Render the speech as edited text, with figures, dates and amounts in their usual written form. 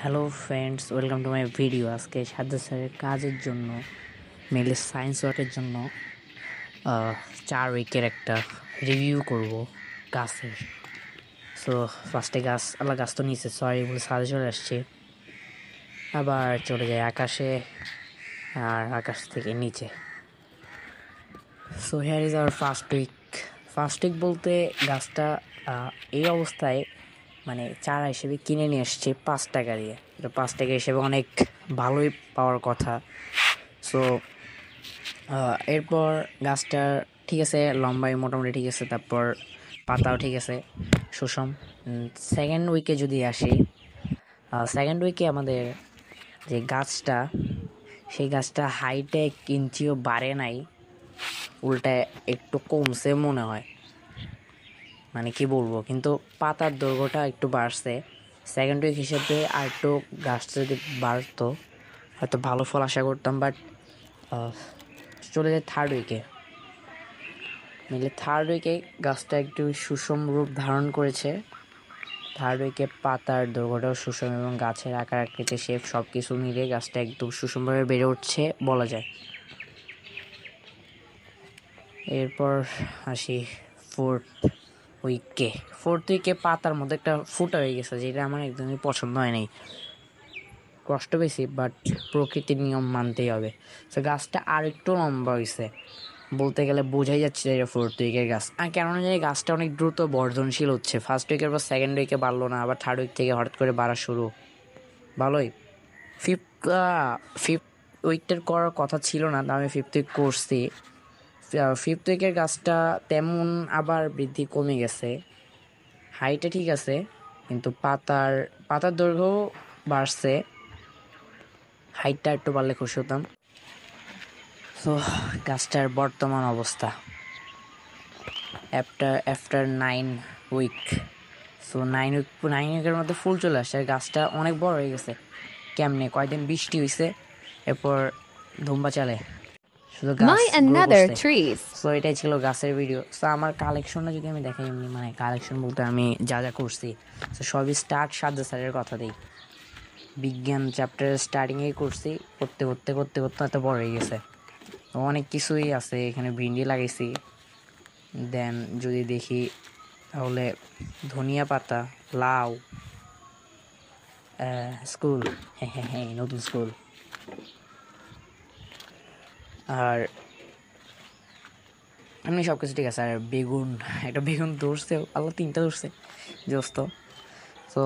Hello friends, welcome to my video. আজকে সাজ্জাদ স্যারের কাজের জন্য, মেনলি সায়েন্স ওয়ার্কের জন্য 4 উইকের একটা রিভিউ করব গাছের। সো ফার্স্টে গাছ তো নিচে, সরি বলে সাজে চলে আসছে, আবার চলে যায় আকাশে, আর আকাশ থেকে নিচে। So here is our first week বলতে গাছটা এই অবস্থায় মানে চারা হিসেবে কিনে নিয়ে এসছে 5 টাকা দিয়ে। তো 5 টাকা হিসেবে অনেক ভালোই পাওয়ার কথা। সো এরপর গাছটা ঠিক আছে, লম্বাই মোটামুটি ঠিক আছে, তারপর পাতাও ঠিক আছে, সুষম। সেকেন্ড উইকে যদি আসি, সেকেন্ড উইকে আমাদের যে গাছটা, সেই গাছটা হাইটে 1 ইঞ্চিও বাড়ে নাই, উল্টায় একটু কমছে মনে হয়। মানে কি বলবো, কিন্তু পাতার দৈর্ঘ্যটা একটু বাড়ছে। সেকেন্ড উইক হিসেবে আর একটু গাছটা যদি বাড়তো হয়তো ভালো ফল আশা করতাম। বাট চলে যায় থার্ড উইকে। থার্ড উইকে গাছটা একটু সুষম রূপ ধারণ করেছে। থার্ড উইকে পাতার দৈর্ঘ্যটাও সুষম এবং গাছের আকার আকৃতি শেপ সব কিছু মিলে গাছটা একদম সুষমভাবে বেড়ে উঠছে বলা যায়। এরপর আসি ফোর্থ উইকে পাতার মধ্যে একটা ফুটা হয়ে গেছে, যেটা আমার একদমই পছন্দ হয় নাই। কষ্ট পেয়েছি, বাট প্রকৃতির নিয়ম মানতেই হবে। তো গাছটা আর একটু লম্বা হয়েছে, বলতে গেলে বোঝাই যাচ্ছে যে ফোর্থ উইকের গাছ। আর কেন জানি গাছটা অনেক দ্রুত বর্ধনশীল হচ্ছে। ফার্স্ট উইকের পর সেকেন্ড উইকে বাড়লো না, আবার থার্ড উইক থেকে হঠাৎ করে বাড়া শুরু। ভালোই। ফিফথ উইকটার করার কথা ছিল না, আমি ফিফথ উইক করছি। ফিফথ উইকের গাছটা তেমন আবার বৃদ্ধি কমে গেছে, হাইটে ঠিক আছে, কিন্তু পাতার দৈর্ঘ্যও বাড়ছে। হাইটটা একটু বাড়লে খুশি হতাম। তো গাছটার বর্তমান অবস্থা আফটার 9 উইক। সো 9 উইকের মধ্যে ফুল চলে আসছে, আর গাছটা অনেক বড় হয়ে গেছে। কেমনে, কয়েকদিন বৃষ্টি হয়েছে, এরপর ধুম্বা চালে, শুধু গাছ গ্রো করছে। সো এটাই ছিল গাছের ভিডিও। সো আমার কালেকশনটা যদি আমি দেখাই, এমনি মানে কালেকশন বলতে আমি যা যা করছি, তো সবই সাজ্জাদ স্যারের কথা দিই। বিজ্ঞান চ্যাপ্টার স্টার্টিংয়েই করছি, করতে এত বড় হয়ে গেছে। অনেক কিছুই আছে এখানে। ভিন্ডি লাগাইছি, দেন যদি দেখি তাহলে ধনিয়া পাতা, লাউ, স্কুল, হ্যাঁ নতুন স্কুল, আর এমনি সব কিছু ঠিক আছে। আর বেগুন, একটা বেগুন ধরছে, আল্লাহ 3টা ধরছে, দোস্ত। তো